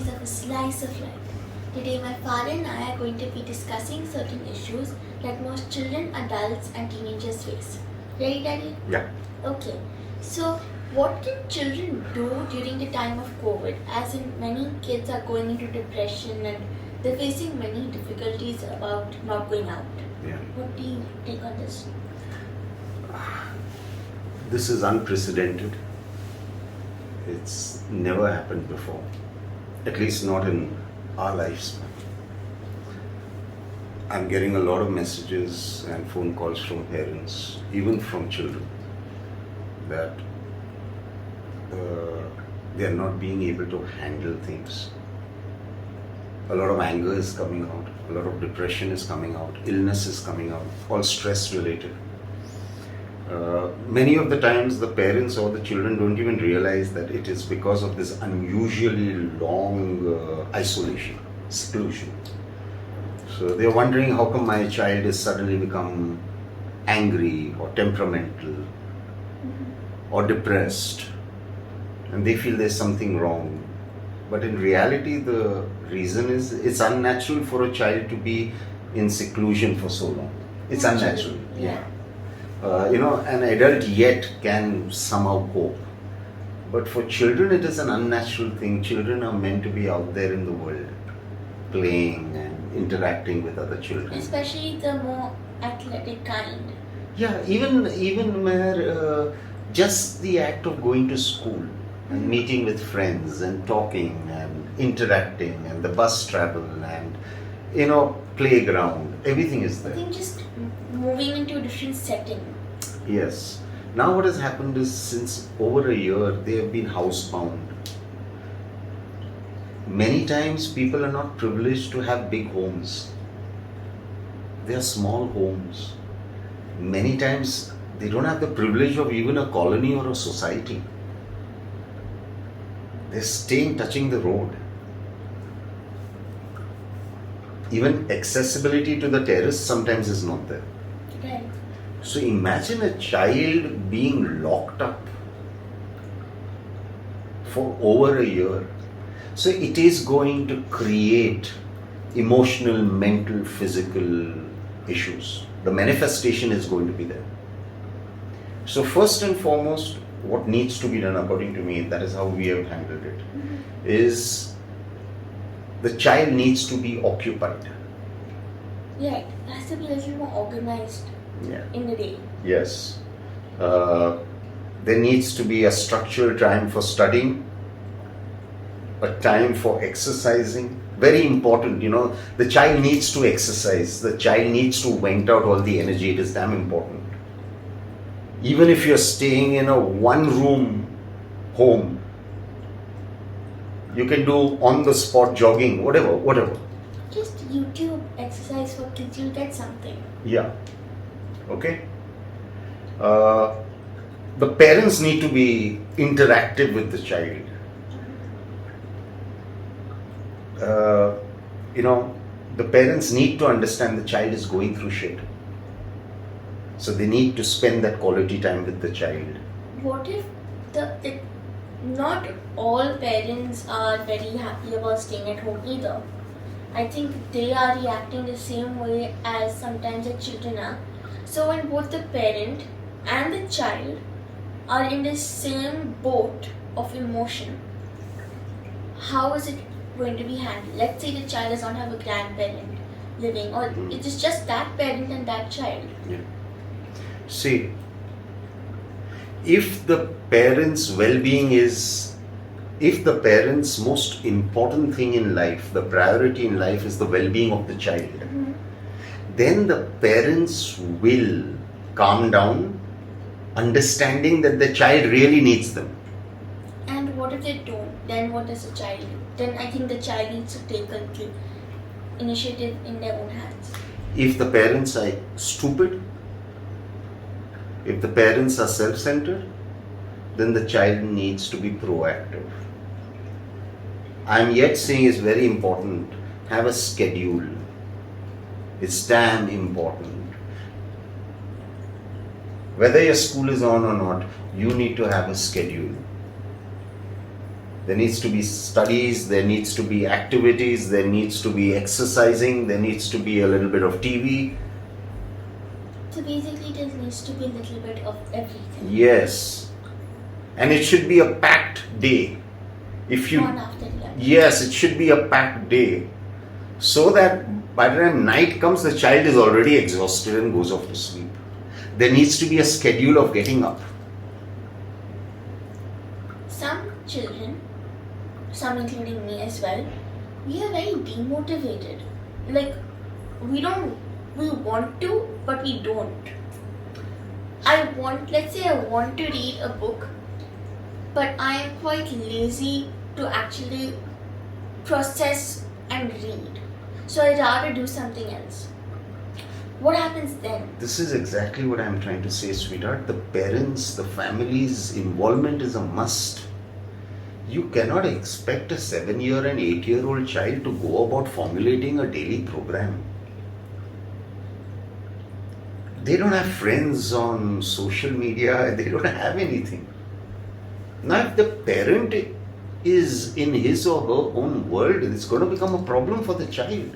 series of A Slice of Life. Today, my father and I are going to be discussing certain issues that most children, adults, and teenagers face. Ready, Daddy? Yeah. Okay. So, what can children do during the time of COVID? As in, many kids are going into depression and they're facing many difficulties about not going out. Yeah. What do you take on this? This is unprecedented. It's never happened before, at least not in our lifespan. I'm getting a lot of messages and phone calls from parents, even from children, that they are not being able to handle things. A lot of anger is coming out, a lot of depression is coming out, illness is coming out, all stress related. Many of the times the parents or the children don't even realize that it is because of this unusually long isolation, seclusion. So they're wondering how come my child has suddenly become angry or temperamental or depressed, and they feel there's something wrong. But in reality, the reason is it's unnatural for a child to be in seclusion for so long. It's unnatural. Yeah. An adult yet can somehow cope. But for children, it is an unnatural thing. Children are meant to be out there in the world, playing and interacting with other children. Especially the more athletic kind. Yeah, even where just the act of going to school and meeting with friends and talking and interacting and the bus travel and playground, everything is I there. think just moving into a different setting. Yes. Now what has happened is since over a year they have been housebound. Many times people are not privileged to have big homes. They are small homes. Many times they don't have the privilege of even a colony or a society. They're staying touching the road. Even accessibility to the terrace sometimes is not there. Right. So imagine a child being locked up for over a year. So it is going to create emotional, mental, physical issues. The manifestation is going to be there. So first and foremost, what needs to be done according to me, that is how we have handled it, is the child needs to be occupied. Yeah, it has to be a little more organized in the day. Yes. There needs to be a structured time for studying, a time for exercising. Very important, the child needs to exercise. The child needs to vent out all the energy. It is damn important. Even if you're staying in a one-room home, you can do on-the-spot jogging, whatever. Just YouTube exercise for kids, you'll get something. Yeah. Okay. The parents need to be interactive with the child. The parents need to understand the child is going through shit. So they need to spend that quality time with the child. What if not all parents are very happy about staying at home either? I think they are reacting the same way as sometimes the children are. So when both the parent and the child are in the same boat of emotion, how is it going to be handled? Let's say the child does not have a grandparent living, or it is just that parent and that child. Yeah. See, if the parents' well-being if the parents' most important thing in life, the priority in life is the well-being of the child, then the parents will calm down, understanding that the child really needs them. And what if they don't? Then what does the child do? Then I think the child needs to take the initiative in their own hands. If the parents are stupid, if the parents are self-centered, then the child needs to be proactive. I'm yet saying it's very important. Have a schedule. It's damn important. Whether your school is on or not, you need to have a schedule. There needs to be studies, there needs to be activities, there needs to be exercising, there needs to be a little bit of TV. So basically there needs to be a little bit of everything. Yes. And it should be a packed day. If you Not after lunch. Yes, it should be a packed day. So that by the time night comes, the child is already exhausted and goes off to sleep. There needs to be a schedule of getting up. Some children, some including me as well, we are very demotivated. Like, we want to, but we don't. Let's say I want to read a book, but I am quite lazy to actually process and read. So I'd rather do something else. What happens then? This is exactly what I'm trying to say, sweetheart. The parents, the family's involvement is a must. You cannot expect a 7-year and 8-year-old child to go about formulating a daily program. They don't have friends on social media, they don't have anything. Now, if the parent is in his or her own world, it's going to become a problem for the child.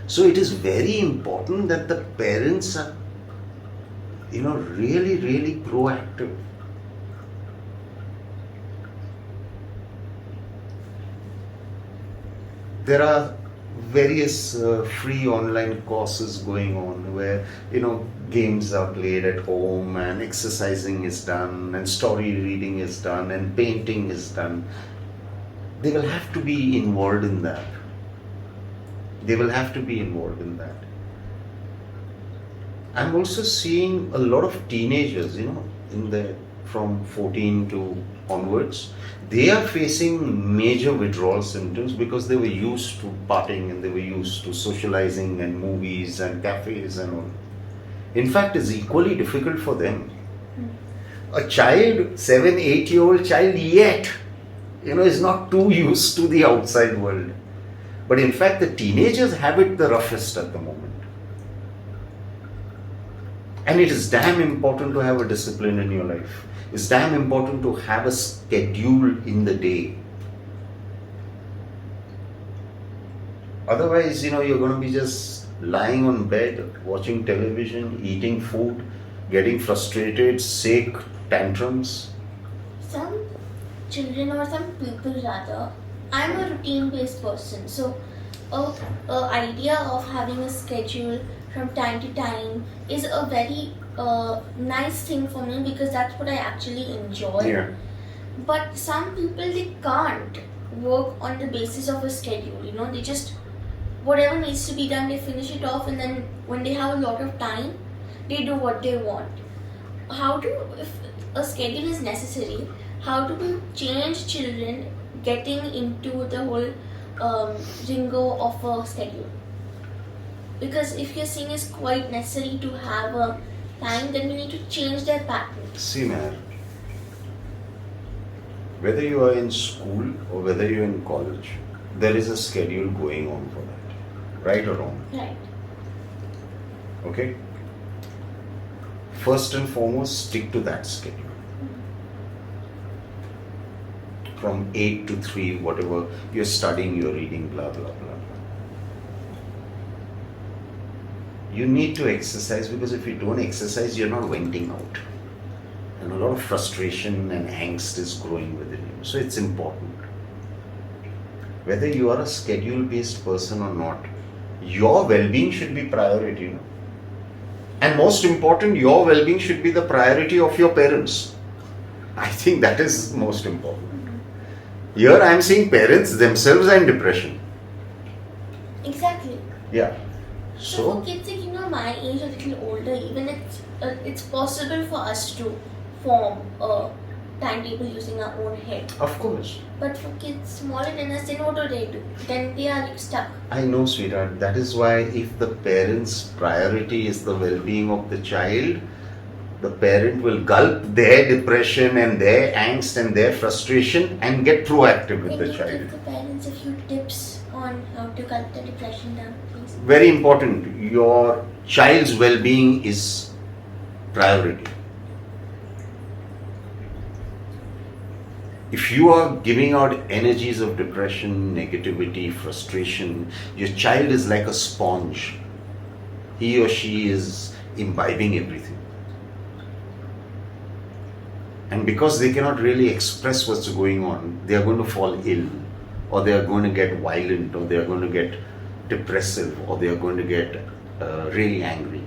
So it is very important that the parents are, really, really proactive. There are various free online courses going on where, games are played at home and exercising is done and story reading is done and painting is done. They will have to be involved in that. I'm also seeing a lot of teenagers, from 14 to onwards. They are facing major withdrawal symptoms because they were used to partying and they were used to socializing and movies and cafes and all. In fact, it's equally difficult for them. A child, 7, 8-year-old child yet, is not too used to the outside world. But in fact, the teenagers have it the roughest at the moment. And it is damn important to have a discipline in your life. It's damn important to have a schedule in the day. Otherwise, you're going to be just lying on bed, watching television, eating food, getting frustrated, sick, tantrums. Some children or some people rather, I'm a routine-based person, so a idea of having a schedule from time to time is a very nice thing for me because that's what I actually enjoy. Yeah. But some people, they can't work on the basis of a schedule. They just, whatever needs to be done, they finish it off, and then when they have a lot of time, they do what they want. If a schedule is necessary, how do we change children getting into the whole ringo of a schedule? Because if you're saying it's quite necessary to have a time, then we need to change their pattern. See, man, whether you are in school or whether you're in college, there is a schedule going on for that. Right or wrong? Right. Okay? First and foremost, stick to that schedule. From 8 to 3, whatever you're studying, you're reading, blah, blah, blah, blah. You need to exercise because if you don't exercise, you're not venting out. And a lot of frustration and angst is growing within you. So it's important. Whether you are a schedule-based person or not, your well-being should be priority. And most important, your well-being should be the priority of your parents. I think that is most important. Here I am seeing parents themselves are in depression. Exactly. Yeah. So for kids like my age or a little older, even it's possible for us to form a timetable using our own head. Of course. But for kids smaller than us, then what do? Then they are stuck. I know, sweetheart. That is why if the parent's priority is the well-being of the child, the parent will gulp their depression and their angst and their frustration and get proactive with the child. Can you give the parents a few tips on how to gulp the depression down, please? Very important. Your child's well-being is priority. If you are giving out energies of depression, negativity, frustration, your child is like a sponge. He or she is imbibing everything. And because they cannot really express what's going on, they are going to fall ill, or they are going to get violent, or they are going to get depressive, or they are going to get really angry.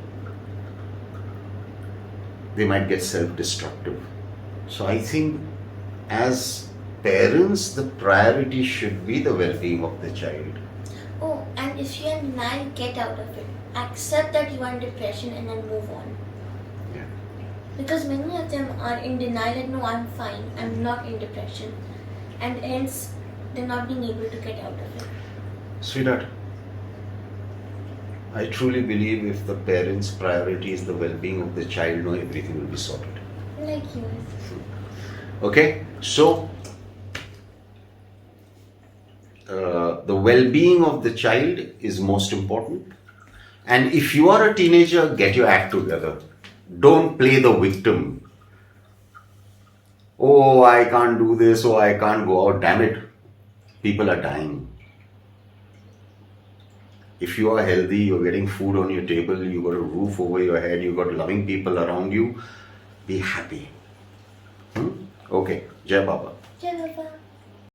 They might get self-destructive. So I think as parents, the priority should be the well-being of the child. Oh, and if you're in denial, get out of it. Accept that you are in depression and then move on. Yeah. Because many of them are in denial that no, I'm fine, I'm not in depression. And hence, they're not being able to get out of it. Sweetheart, I truly believe if the parents' priority is the well-being of the child, no, everything will be sorted. Like yours. Okay, so the well-being of the child is most important. And if you are a teenager, get your act together. Don't play the victim. Oh, I can't do this, oh, I can't go out. Damn it. People are dying. If you are healthy, you're getting food on your table, you got a roof over your head, you got loving people around you, be happy. Okay, Jai Baba. Jai Baba.